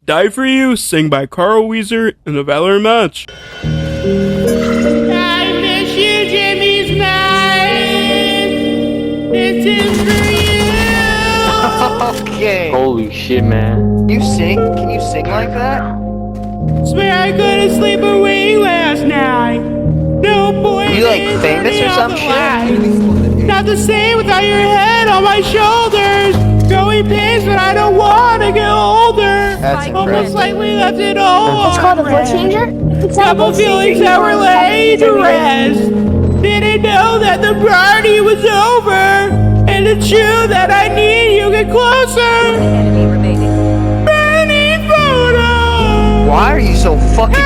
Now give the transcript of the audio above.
Die For You, sang by Carl Wheezer in the Valor match. I miss you, Jimmy's man. This is for you. Okay. Holy shit, man. You sing? Can you sing like that? Swear I couldn't sleep a wink last night. No point. You like famous or some shit? Not the same without your head on my shoulders. Growing pains, but I don't want to get older. That's Almost impressive. like we left it all. It's called a voice changer? Couple feelings that were laid to rest. Didn't know that the party was over. And it's you that I need. You get closer. Enemy remaining. Burning photo. Why are you so fucking